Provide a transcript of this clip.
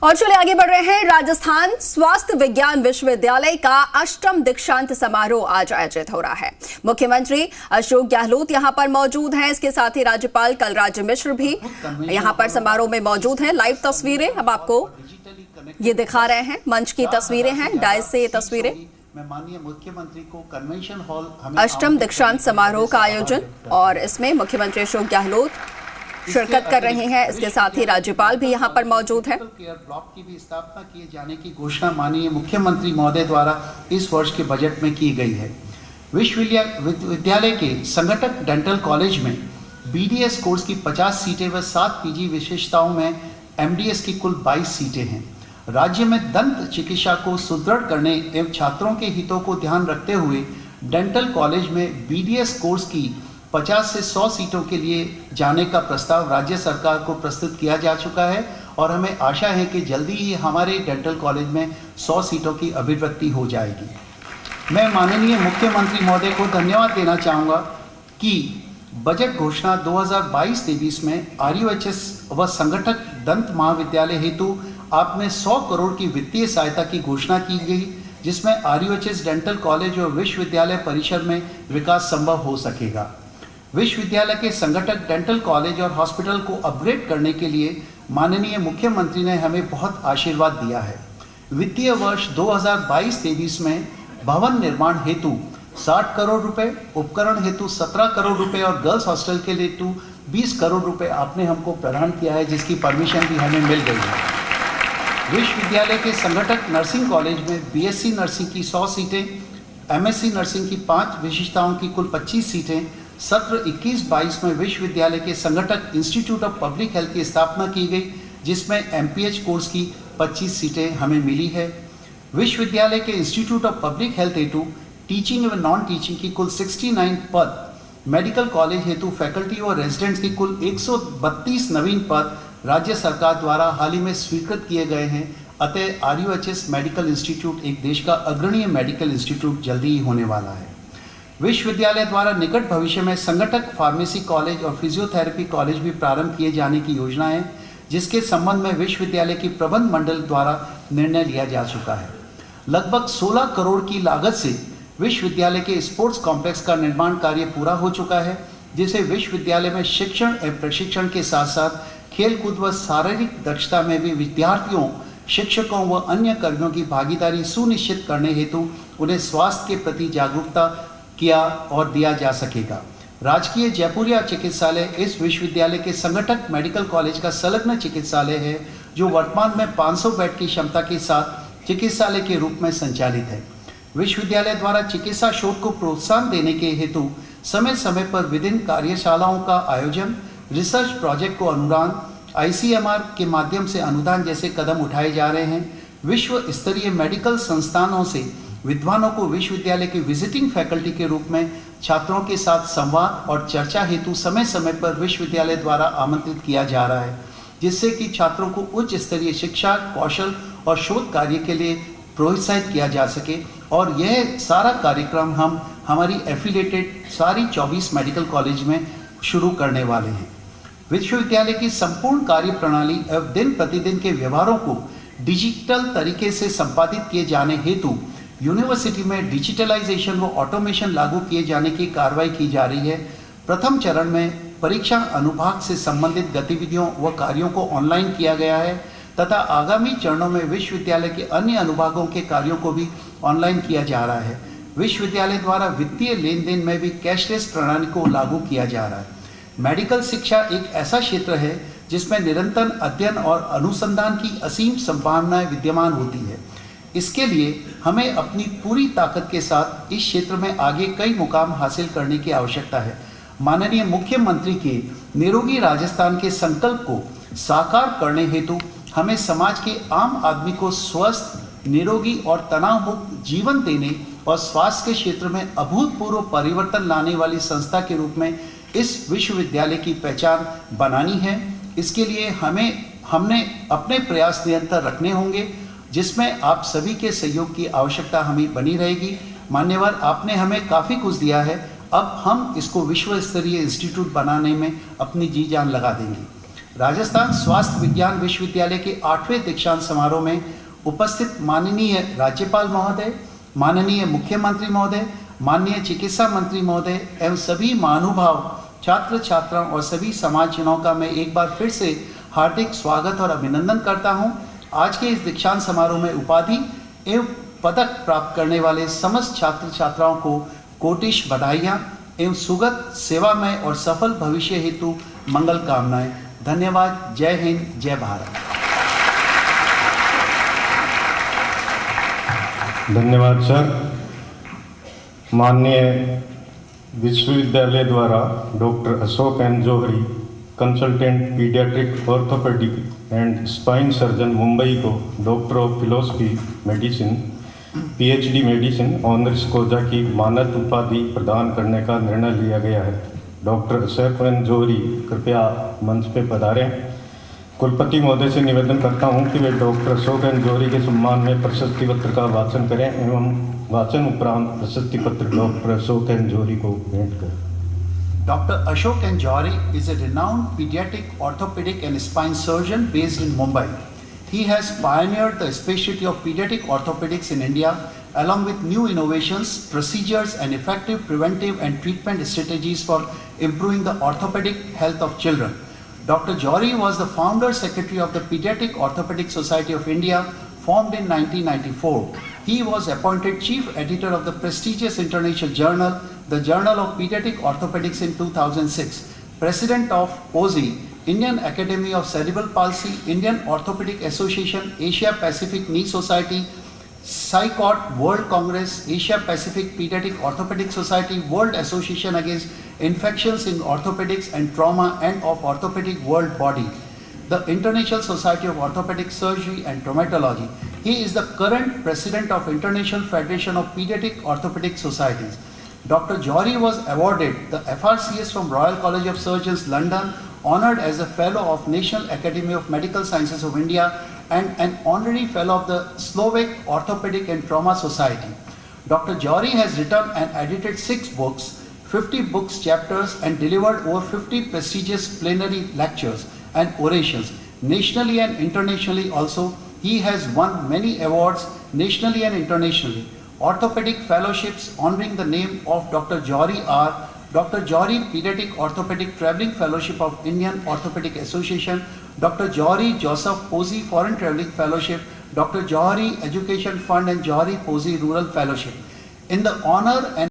और चलिए आगे बढ़ रहे हैं। राजस्थान स्वास्थ्य विज्ञान विश्वविद्यालय का 8वां दीक्षांत समारोह आज आयोजित हो रहा है। मुख्यमंत्री अशोक गहलोत यहां पर मौजूद हैं। इसके साथ ही राज्यपाल कलराज मिश्र भी यहां पर समारोह में मौजूद हैं। लाइव तस्वीरें अब आपको ये दिखा रहे हैं, मंच की तस्वीरें हैं, डायस से ये तस्वीरें। माननीय मुख्यमंत्री को कन्वेंशन हॉल 8वां दीक्षांत समारोह का आयोजन और इसमें मुख्यमंत्री अशोक गहलोत शिरकत कर रहे हैं। इसके साथ ही राज्यपाल भी यहां पर मौजूद हैं। केयर ब्लॉक की भी स्थापना किए जाने की घोषणा माननीय मुख्यमंत्री महोदय द्वारा इस वर्ष के बजट में की गई है। विश्वविद्यालय के संगठक डेंटल कॉलेज में बीडीएस कोर्स की 50 सीटें व 7 पीजी विशेषताओं में एमडीएस की कुल 22 सीटें हैं। राज्य में दंत चिकित्सा को सुदृढ़ करने एवं छात्रों के हितों को ध्यान रखते हुए डेंटल कॉलेज में बीडीएस कोर्स की 50 से 100 सीटों के लिए जाने का प्रस्ताव राज्य सरकार को प्रस्तुत किया जा चुका है और हमें आशा है कि जल्दी ही हमारे डेंटल कॉलेज में 100 सीटों की अभिवृद्धि हो जाएगी। मैं माननीय मुख्यमंत्री महोदय को धन्यवाद देना चाहूँगा कि बजट घोषणा 2022-23 में आरयूएचएस व संगठक दंत महाविद्यालय हेतु आपने 100 करोड़ की वित्तीय सहायता की घोषणा की गई, जिसमें आरयूएचएस डेंटल कॉलेज और विश्वविद्यालय परिसर में विकास संभव हो सकेगा। विश्वविद्यालय के संगठक डेंटल कॉलेज और हॉस्पिटल को अपग्रेड करने के लिए माननीय मुख्यमंत्री ने हमें बहुत आशीर्वाद दिया है। वित्तीय वर्ष 2022-23 में भवन निर्माण हेतु 60 करोड़ रुपए, उपकरण हेतु 17 करोड़ रुपए और गर्ल्स हॉस्टल के हेतु 20 करोड़ रुपए आपने हमको प्रदान किया है, जिसकी परमिशन भी हमें मिल गई है। विश्वविद्यालय के संगठक नर्सिंग कॉलेज में बीएससी नर्सिंग की 100 सीटें, एमएससी नर्सिंग की 5 विशेषताओं की कुल 25 सीटें, सत्र 21-22 में विश्वविद्यालय के संगठक इंस्टीट्यूट ऑफ पब्लिक हेल्थ की स्थापना की गई, जिसमें एमपीएच कोर्स की 25 सीटें हमें मिली है। विश्वविद्यालय के इंस्टीट्यूट ऑफ पब्लिक हेल्थ हेतु टीचिंग एवं नॉन टीचिंग की कुल 69 पद, मेडिकल कॉलेज हेतु फैकल्टी और रेजिडेंट्स की कुल 132 नवीन पद राज्य सरकार द्वारा हाल ही में स्वीकृत किए गए हैं। अतः आरयूएचएस मेडिकल इंस्टीट्यूट एक देश का अग्रणीय मेडिकल इंस्टीट्यूट जल्दी ही होने वाला है। विश्वविद्यालय द्वारा निकट भविष्य में संगठक फार्मेसी कॉलेज और फिजियोथेरेपी कॉलेज भी प्रारंभ किए जाने की योजना है, जिसके संबंध में विश्वविद्यालय की प्रबंध मंडल द्वारा निर्णय लिया जा चुका है। लगभग 16 करोड़ की लागत से विश्वविद्यालय के स्पोर्ट्स कॉम्प्लेक्स का निर्माण कार्य पूरा हो चुका है, जिसे विश्वविद्यालय में शिक्षण एवं प्रशिक्षण के साथ साथ खेलकूद व शारीरिक दक्षता में भी विद्यार्थियों, शिक्षकों व अन्य कर्मियों की भागीदारी सुनिश्चित करने हेतु उन्हें स्वास्थ्य के प्रति जागरूकता किया और दिया जा सकेगा। राजकीय जयपुरिया चिकित्सालय इस विश्वविद्यालय के संगठक मेडिकल कॉलेज का संलग्न चिकित्सालय है, जो वर्तमान में 500 बेड की क्षमता के साथ चिकित्सालय के रूप में संचालित है। विश्वविद्यालय द्वारा चिकित्सा शोध को प्रोत्साहन देने के हेतु समय समय पर विभिन्न कार्यशालाओं का आयोजन, रिसर्च प्रोजेक्ट को अनुदान, आईसीएमआर के माध्यम से अनुदान जैसे कदम उठाए जा रहे हैं। विश्व स्तरीय मेडिकल संस्थानों से विद्वानों को विश्वविद्यालय की विजिटिंग फैकल्टी के रूप में छात्रों के साथ संवाद और चर्चा हेतु समय समय पर विश्वविद्यालय द्वारा आमंत्रित किया जा रहा है, जिससे कि छात्रों को उच्च स्तरीय शिक्षा, कौशल और शोध कार्य के लिए प्रोत्साहित किया जा सके। और यह सारा कार्यक्रम हम हमारी एफिलिएटेड सारी 24 मेडिकल कॉलेज में शुरू करने वाले हैं। विश्वविद्यालय की संपूर्ण कार्य प्रणाली एवं दिन प्रतिदिन के व्यवहारों को डिजिटल तरीके से संपादित किए जाने हेतु यूनिवर्सिटी में डिजिटलाइजेशन व ऑटोमेशन लागू किए जाने की कार्रवाई की जा रही है। प्रथम चरण में परीक्षा अनुभाग से संबंधित गतिविधियों व कार्यों को ऑनलाइन किया गया है तथा आगामी चरणों में विश्वविद्यालय के अन्य अनुभागों के कार्यों को भी ऑनलाइन किया जा रहा है। विश्वविद्यालय द्वारा वित्तीय लेन देन में भी कैशलेस प्रणाली को लागू किया जा रहा है। मेडिकल शिक्षा एक ऐसा क्षेत्र है जिसमें निरंतर अध्ययन और अनुसंधान की असीम संभावनाएं विद्यमान होती है। इसके लिए हमें अपनी पूरी ताकत के साथ इस क्षेत्र में आगे कई मुकाम हासिल करने की आवश्यकता है। माननीय मुख्यमंत्री के निरोगी राजस्थान के संकल्प को साकार करने हेतु हमें समाज के आम आदमी को स्वस्थ, निरोगी और तनाव मुक्त जीवन देने और स्वास्थ्य के क्षेत्र में अभूतपूर्व परिवर्तन लाने वाली संस्था के रूप में इस विश्वविद्यालय की पहचान बनानी है। इसके लिए हमने अपने प्रयास निरंतर रखने होंगे, जिसमें आप सभी के सहयोग की आवश्यकता हमें बनी रहेगी। मान्यवर, आपने हमें काफ़ी कुछ दिया है, अब हम इसको विश्व स्तरीय इंस्टीट्यूट बनाने में अपनी जी जान लगा देंगे। राजस्थान स्वास्थ्य विज्ञान विश्वविद्यालय के 8वें दीक्षांत समारोह में उपस्थित माननीय राज्यपाल महोदय, माननीय मुख्यमंत्री महोदय, माननीय चिकित्सा मंत्री महोदय एवं सभी महानुभाव, छात्र छात्राओं और सभी समाजजनों का मैं एक बार फिर से हार्दिक स्वागत और अभिनंदन करता हूं। आज के इस दीक्षांत समारोह में उपाधि एवं पदक प्राप्त करने वाले समस्त छात्र छात्राओं को कोटिश बधाइयाँ एवं सुगत सेवामय और सफल भविष्य हेतु मंगल कामनाएं। धन्यवाद। जय हिंद, जय भारत। धन्यवाद सर। माननीय विश्वविद्यालय द्वारा doctor Ashok N Johari, consultant pediatric orthopaedic and spine surgeon Mumbai को doctor of philosophy medicine, PhD medicine honours कोजा की मानद उपाधि प्रदान करने का निर्णय लिया गया है। डॉक्टर अशोक एन जौहरी कृपया मंच पे पधारें। कुलपति महोदय से निवेदन करता हूं कि वे डॉक्टर अशोक एन जौहरी के सम्मान में प्रशस्ति पत्र का वाचन करें एवं वाचन उपरांत प्रशस्ति पत्र डॉक्टर अशोक एन जौहरी को भेंट करें। Dr. Ashok N. Johari is a renowned pediatric orthopedic and spine surgeon based in Mumbai. He has pioneered the specialty of pediatric orthopedics in India, along with new innovations, procedures, and effective preventive and treatment strategies for improving the orthopedic health of children. Dr. Johari was the founder secretary of the Pediatric Orthopedic Society of India, formed in 1994. He was appointed chief editor of the prestigious international journal, the Journal of Pediatric Orthopedics in 2006, president of OSI, Indian Academy of Cerebral Palsy, Indian Orthopedic Association, Asia Pacific Knee Society, SICOT World Congress, Asia Pacific Pediatric Orthopedic Society, World Association Against Infections in Orthopedics and Trauma and of Orthopedic World Body, the International Society of Orthopedic Surgery and Traumatology. He is the current president of International Federation of Pediatric Orthopedic Societies. Dr. Johari was awarded the FRCS from Royal College of Surgeons, London, honored as a Fellow of National Academy of Medical Sciences of India and an honorary Fellow of the Slovak Orthopedic and Trauma Society. Dr. Johari has written and edited 6 books, 50 books chapters, and delivered over 50 prestigious plenary lectures and orations, nationally and internationally also. He has won many awards nationally and internationally. Orthopedic fellowships honoring the name of Dr. Johari are Dr. Johari Pediatric Orthopedic Traveling Fellowship of Indian Orthopedic Association, Dr. Johari Joseph Posey Foreign Traveling Fellowship, Dr. Johari Education Fund and Johari Posey Rural Fellowship. In the honor and